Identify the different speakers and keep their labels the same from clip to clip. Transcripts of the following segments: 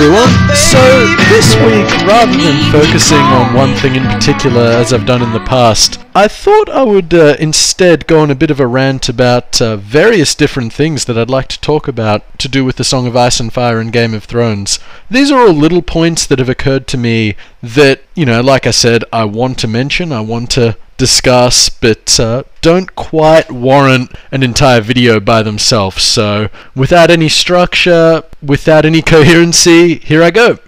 Speaker 1: everyone. So this week, rather than focusing on one thing in particular as I've done in the past, I thought I would instead go on a bit of a rant about various different things that I'd like to talk about to do with the Song of Ice and Fire and Game of Thrones. These are all little points that have occurred to me that, like I said, I want to mention, I want to discuss, but don't quite warrant an entire video by themselves. So without any structure, without any coherency, here I go.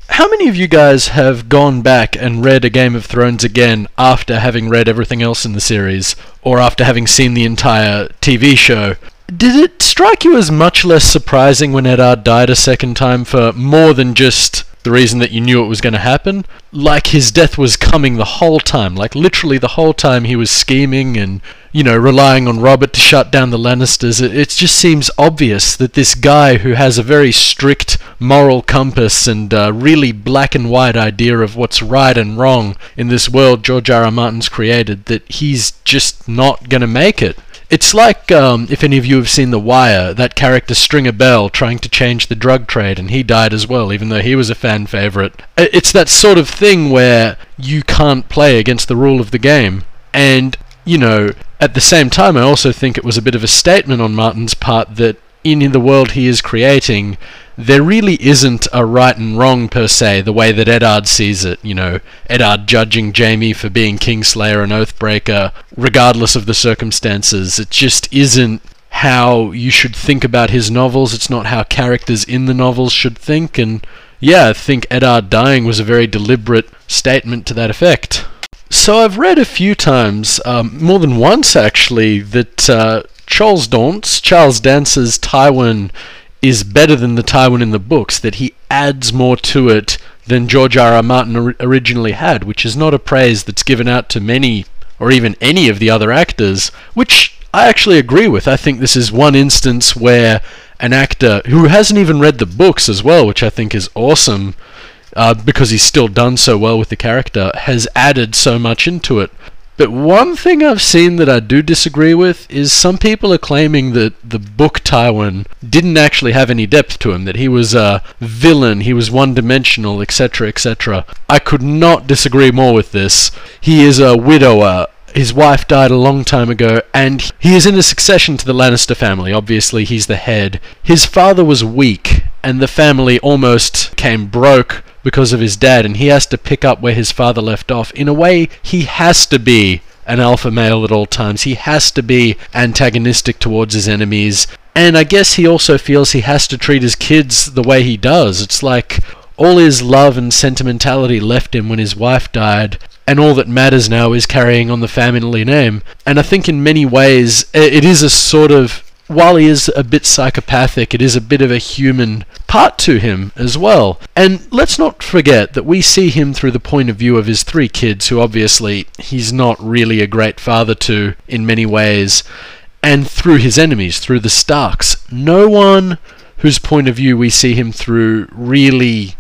Speaker 1: How many of you guys have gone back and read A Game of Thrones again after having read everything else in the series, or after having seen the entire TV show? Did it strike you as much less surprising when Eddard died a second time for more than just the reason that you knew it was going to happen? Like his death was coming the whole time, like literally the whole time he was scheming and, relying on Robert to shut down the Lannisters. It just seems obvious that this guy who has a very strict moral compass and really black and white idea of what's right and wrong in this world George R.R. Martin's created, that he's just not going to make it. It's like, if any of you have seen The Wire, that character Stringer Bell trying to change the drug trade, and he died as well, even though he was a fan favourite. It's that sort of thing where you can't play against the rule of the game. And, at the same time, I also think it was a bit of a statement on Martin's part that in the world he is creating, there really isn't a right and wrong per se, the way that Eddard sees it. Eddard judging Jaime for being Kingslayer and Oathbreaker, regardless of the circumstances. It just isn't how you should think about his novels. It's not how characters in the novels should think. And yeah, I think Eddard dying was a very deliberate statement to that effect. So I've read a few times, more than once actually, that Charles Dance's Tywin is better than the Tywin in the books, that he adds more to it than George R.R. Martin originally had, which is not a praise that's given out to many, or even any of the other actors, which I actually agree with. I think this is one instance where an actor who hasn't even read the books as well, which I think is awesome, because he's still done so well with the character, has added so much into it. But one thing I've seen that I do disagree with is some people are claiming that the book Tywin didn't actually have any depth to him, that he was a villain, he was one-dimensional, etc., etc. I could not disagree more with this. He is a widower. His wife died a long time ago, and he is in a succession to the Lannister family. Obviously, he's the head. His father was weak, and the family almost came broke because of his dad, and he has to pick up where his father left off. In a way, he has to be an alpha male at all times. He has to be antagonistic towards his enemies, and I guess he also feels he has to treat his kids the way he does. It's like all his love and sentimentality left him when his wife died, and all that matters now is carrying on the family name. And I think in many ways it is a sort of, while he is a bit psychopathic, it is a bit of a human part to him as well. And let's not forget that we see him through the point of view of his 3 kids, who obviously he's not really a great father to in many ways, and through his enemies, through the Starks. No one whose point of view we see him through really,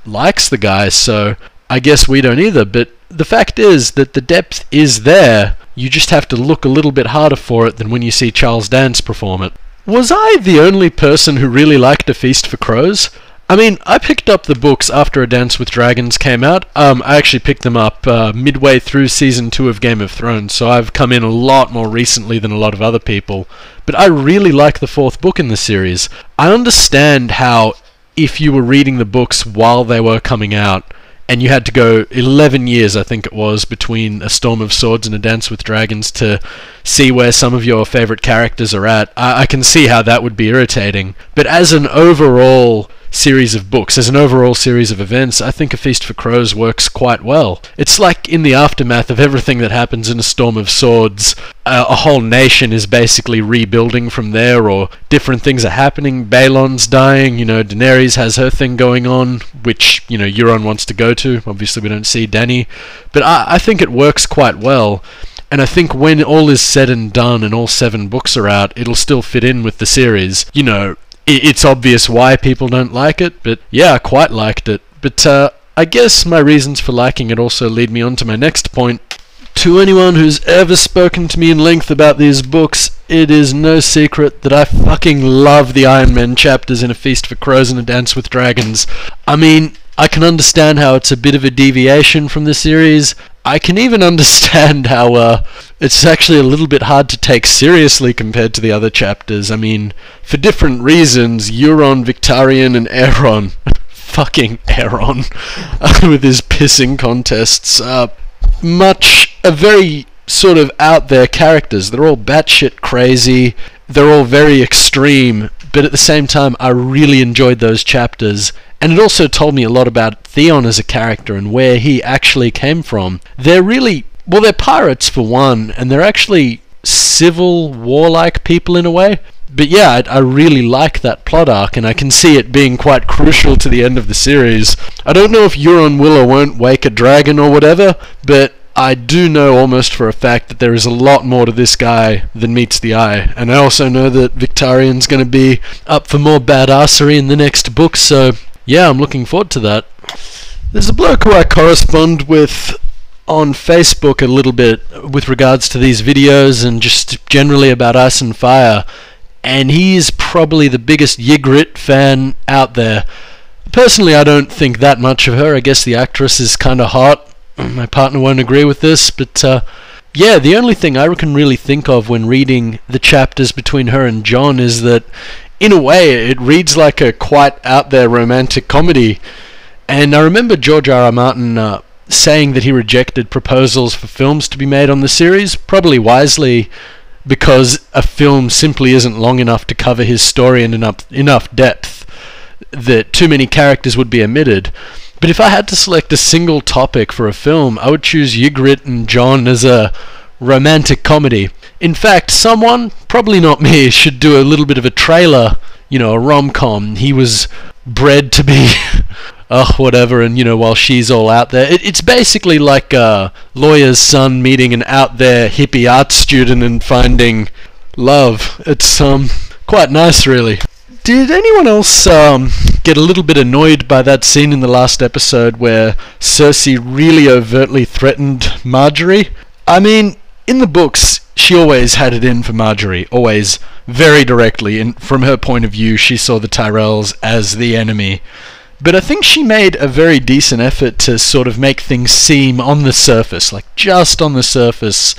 Speaker 1: likes the guy, so I guess we don't either. But the fact is that the depth is there. You just have to look a little bit harder for it than when you see Charles Dance perform it. Was I the only person who really liked A Feast for Crows? I mean, I picked up the books after A Dance with Dragons came out. I actually picked them up midway through Season 2 of Game of Thrones, so I've come in a lot more recently than a lot of other people. But I really like the 4th book in the series. I understand how, if you were reading the books while they were coming out, and you had to go 11 years, I think it was, between A Storm of Swords and A Dance with Dragons to see where some of your favourite characters are at, I can see how that would be irritating. But as an overall series of books, as an overall series of events, I think A Feast for Crows works quite well. It's like in the aftermath of everything that happens in A Storm of Swords, a whole nation is basically rebuilding from there, or different things are happening. Balon's dying, Daenerys has her thing going on, which, Euron wants to go to. Obviously we don't see Dany. But I think it works quite well. And I think when all is said and done and all 7 books are out, it'll still fit in with the series. It's obvious why people don't like it, but yeah, I quite liked it. But I guess my reasons for liking it also lead me on to my next point. To anyone who's ever spoken to me in length about these books, it is no secret that I fucking love the Iron Man chapters in A Feast for Crows and A Dance with Dragons. I mean, I can understand how it's a bit of a deviation from the series. I can even understand how it's actually a little bit hard to take seriously compared to the other chapters. I mean, for different reasons, Euron, Victarion, and Aeron. Fucking Aeron. With his pissing contests. Very sort of out there characters. They're all batshit crazy. They're all very extreme. But at the same time, I really enjoyed those chapters. And it also told me a lot about Theon as a character and where he actually came from. They're pirates for one, and they're actually civil, warlike people in a way. But yeah, I really like that plot arc, and I can see it being quite crucial to the end of the series. I don't know if Euron will or won't wake a dragon or whatever, but I do know almost for a fact that there is a lot more to this guy than meets the eye. And I also know that Victarion's going to be up for more badassery in the next book, so yeah, I'm looking forward to that. There's a bloke who I correspond with on Facebook a little bit with regards to these videos and just generally about Ice and Fire, and he's probably the biggest Ygritte fan out there. Personally, I don't think that much of her. I guess the actress is kind of hot. My partner won't agree with this, but yeah, the only thing I can really think of when reading the chapters between her and Jon is that, in a way, it reads like a quite out there romantic comedy. And I remember George R.R. Martin saying that he rejected proposals for films to be made on the series, probably wisely, because a film simply isn't long enough to cover his story in enough depth, that too many characters would be omitted. But if I had to select a single topic for a film, I would choose Ygritte and Jon as a romantic comedy. In fact, someone, probably not me, should do a little bit of a trailer, a rom-com. He was bred to be whatever, and while she's all out there. It's basically like a lawyer's son meeting an out there hippie art student and finding love. It's quite nice, really. Did anyone else get a little bit annoyed by that scene in the last episode where Cersei really overtly threatened Marjorie? I mean, in the books, she always had it in for Marjorie, always very directly, and from her point of view, she saw the Tyrells as the enemy. But I think she made a very decent effort to sort of make things seem on the surface, like just on the surface,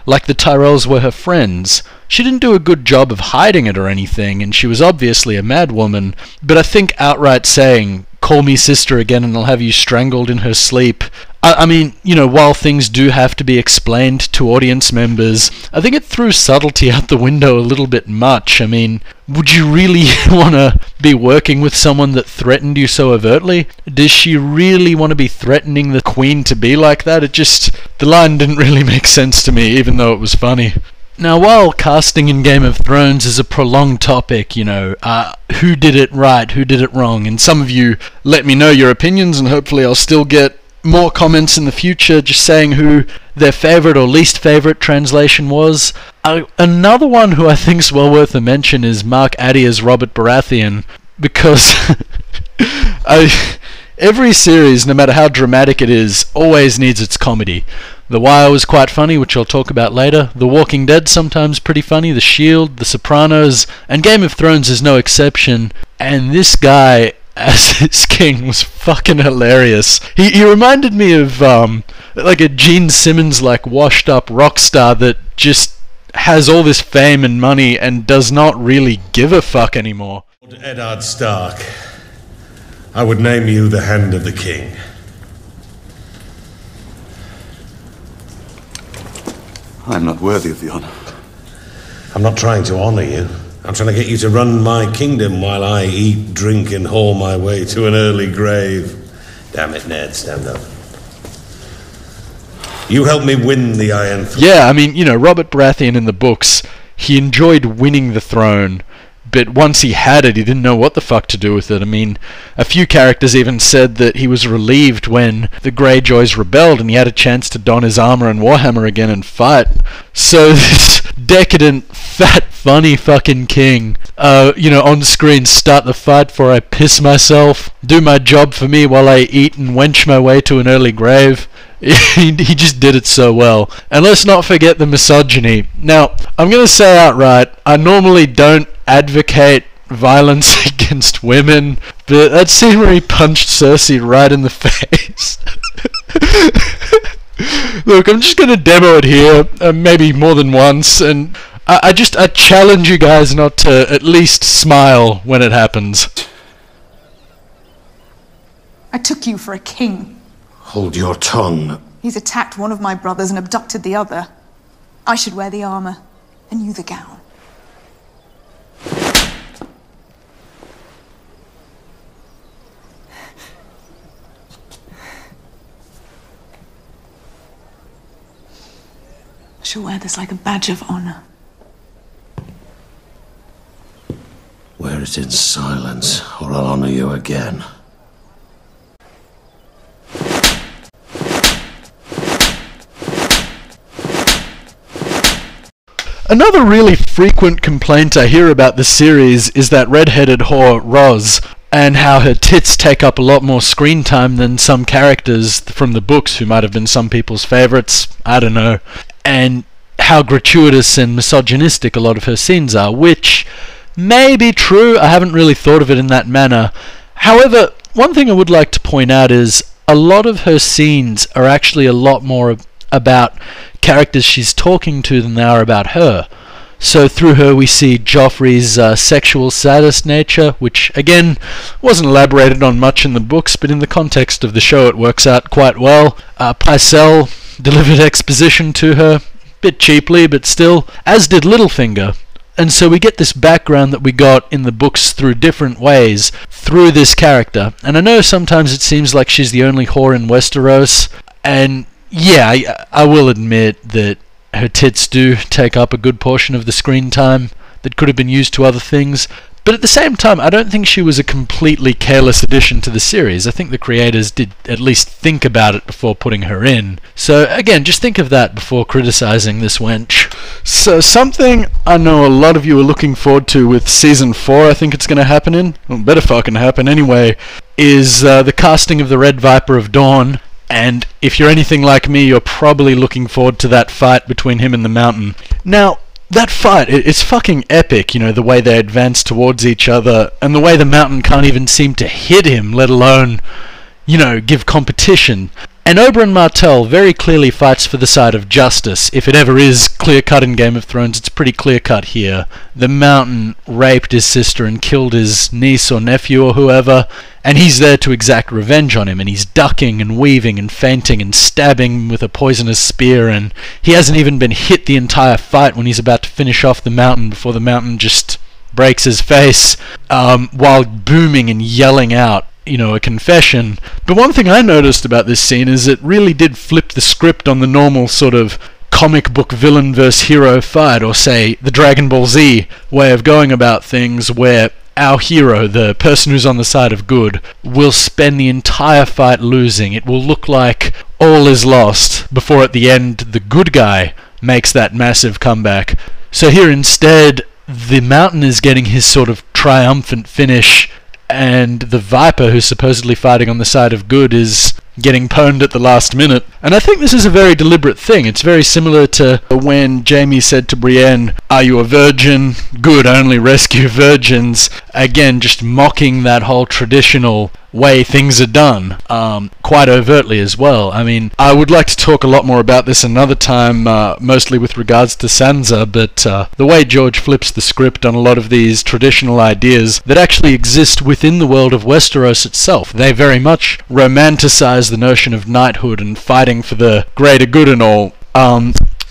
Speaker 1: like the Tyrells were her friends. She didn't do a good job of hiding it or anything, and she was obviously a madwoman, but I think outright saying, "Call me sister again and I'll have you strangled in her sleep," I mean, while things do have to be explained to audience members, I think it threw subtlety out the window a little bit much. I mean, would you really want to be working with someone that threatened you so overtly? Does she really want to be threatening the queen to be like that? The line didn't really make sense to me, even though it was funny. Now, while casting in Game of Thrones is a prolonged topic, who did it right, who did it wrong, and some of you let me know your opinions, and hopefully I'll still get more comments in the future just saying who their favourite or least favourite translation was. Another one who I think is well worth a mention is Mark Addy as Robert Baratheon, because every series, no matter how dramatic it is, always needs its comedy. The Wire was quite funny, which I'll talk about later. The Walking Dead sometimes pretty funny. The Shield, The Sopranos, and Game of Thrones is no exception. And this guy as his king was fucking hilarious. He reminded me of like a Gene Simmons like washed up rock star that just has all this fame and money and does not really give a fuck anymore.
Speaker 2: Eddard Stark, I would name you the Hand of the King.
Speaker 3: I'm not worthy of the honor.
Speaker 2: I'm not trying to honor you. I'm trying to get you to run my kingdom while I eat, drink, and haul my way to an early grave. Damn it, Ned, stand up. You helped me win the Iron Throne.
Speaker 1: Yeah, I mean, Robert Baratheon in the books, he enjoyed winning the throne, but once he had it, he didn't know what the fuck to do with it. I mean, a few characters even said that he was relieved when the Greyjoys rebelled and he had a chance to don his armor and warhammer again and fight. So this decadent, fat, funny fucking king, on screen, start the fight before I piss myself, do my job for me while I eat and wench my way to an early grave. He just did it so well. And let's not forget the misogyny. Now, I'm going to say outright, I normally don't advocate violence against women, but that scene where he punched Cersei right in the face. Look, I'm just going to demo it here, maybe more than once, and I challenge you guys not to at least smile when it happens.
Speaker 4: I took you for a king.
Speaker 2: Hold your tongue.
Speaker 4: He's attacked one of my brothers and abducted the other. I should wear the armor, and you the gown. I shall wear this like a badge of honor.
Speaker 2: Wear it in silence, or I'll honor you again.
Speaker 1: Another really frequent complaint I hear about the series is that red-headed whore Roz, and how her tits take up a lot more screen time than some characters from the books who might have been some people's favourites, I don't know, and how gratuitous and misogynistic a lot of her scenes are, which may be true. I haven't really thought of it in that manner. However, one thing I would like to point out is a lot of her scenes are actually a lot more about characters she's talking to than they are about her. So through her we see Joffrey's sexual sadist nature, which again wasn't elaborated on much in the books, but in the context of the show it works out quite well. Pycelle delivered exposition to her, bit cheaply, but still, as did Littlefinger. And so we get this background that we got in the books through different ways, through this character. And I know sometimes it seems like she's the only whore in Westeros, and yeah, I will admit that her tits do take up a good portion of the screen time that could have been used to other things, but at the same time, I don't think she was a completely careless addition to the series. I think the creators did at least think about it before putting her in. So again, just think of that before criticizing this wench. So something I know a lot of you are looking forward to with Season 4, I think it's going to happen in, well, better fucking happen anyway, is the casting of the Red Viper of Dawn. And if you're anything like me, you're probably looking forward to that fight between him and the Mountain. Now, that fight, it's fucking epic, you know, the way they advance towards each other, and the way the Mountain can't even seem to hit him, let alone, you know, give competition. And Oberyn Martell very clearly fights for the side of justice. If it ever is clear-cut in Game of Thrones, it's pretty clear-cut here. The Mountain raped his sister and killed his niece or nephew or whoever, and he's there to exact revenge on him, and he's ducking and weaving and feinting and stabbing with a poisonous spear, and he hasn't even been hit the entire fight when he's about to finish off the Mountain before the Mountain just breaks his face, while booming and yelling out, you know, a confession. But one thing I noticed about this scene is it really did flip the script on the normal sort of comic book villain versus hero fight, or say the Dragon Ball Z way of going about things, where our hero, the person who's on the side of good, will spend the entire fight losing. It will look like all is lost before at the end the good guy makes that massive comeback. So here instead, the Mountain is getting his sort of triumphant finish, and the Viper, who's supposedly fighting on the side of good, is getting pwned at the last minute. And I think this is a very deliberate thing. It's very similar to when Jaime said to Brienne, "Are you a virgin? Good, I only rescue virgins." Again, just mocking that whole traditional way things are done, quite overtly as well. I mean, I would like to talk a lot more about this another time, mostly with regards to Sansa, but the way George flips the script on a lot of these traditional ideas that actually exist within the world of Westeros itself. They very much romanticize the notion of knighthood and fighting for the greater good and all.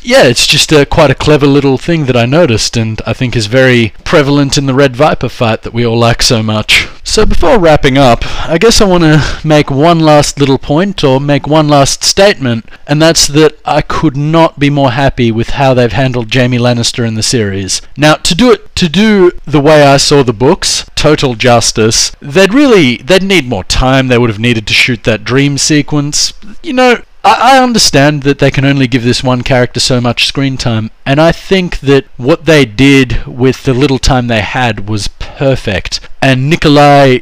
Speaker 1: Yeah, it's just quite a clever little thing that I noticed, and I think is very prevalent in the Red Viper fight that we all like so much. So before wrapping up, I guess I want to make one last little point, or make one last statement, and that's that I could not be more happy with how they've handled Jaime Lannister in the series. Now, to do the way I saw the books, total justice, they'd need more time. They would have needed to shoot that dream sequence. You know, I understand that they can only give this one character so much screen time, and I think that what they did with the little time they had was perfect. And Nikolai,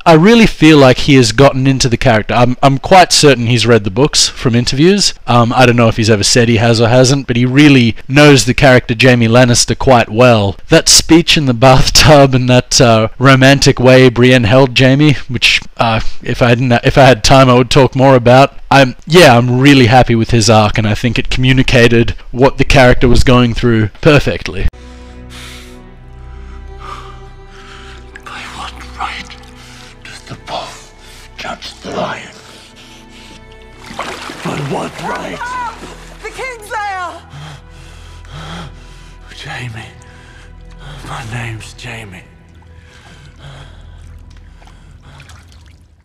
Speaker 1: I really feel like he has gotten into the character. I'm quite certain he's read the books from interviews. I don't know if he's ever said he has or hasn't, but he really knows the character Jaime Lannister quite well. That speech in the bathtub and that romantic way Brienne held Jaime, which if I had time I would talk more about. I'm really happy with his arc, and I think it communicated what the character was going through perfectly.
Speaker 5: By what right does the wolf judge the lion? By what right?
Speaker 6: The Kingslayer!
Speaker 5: Jaime. My name's Jaime.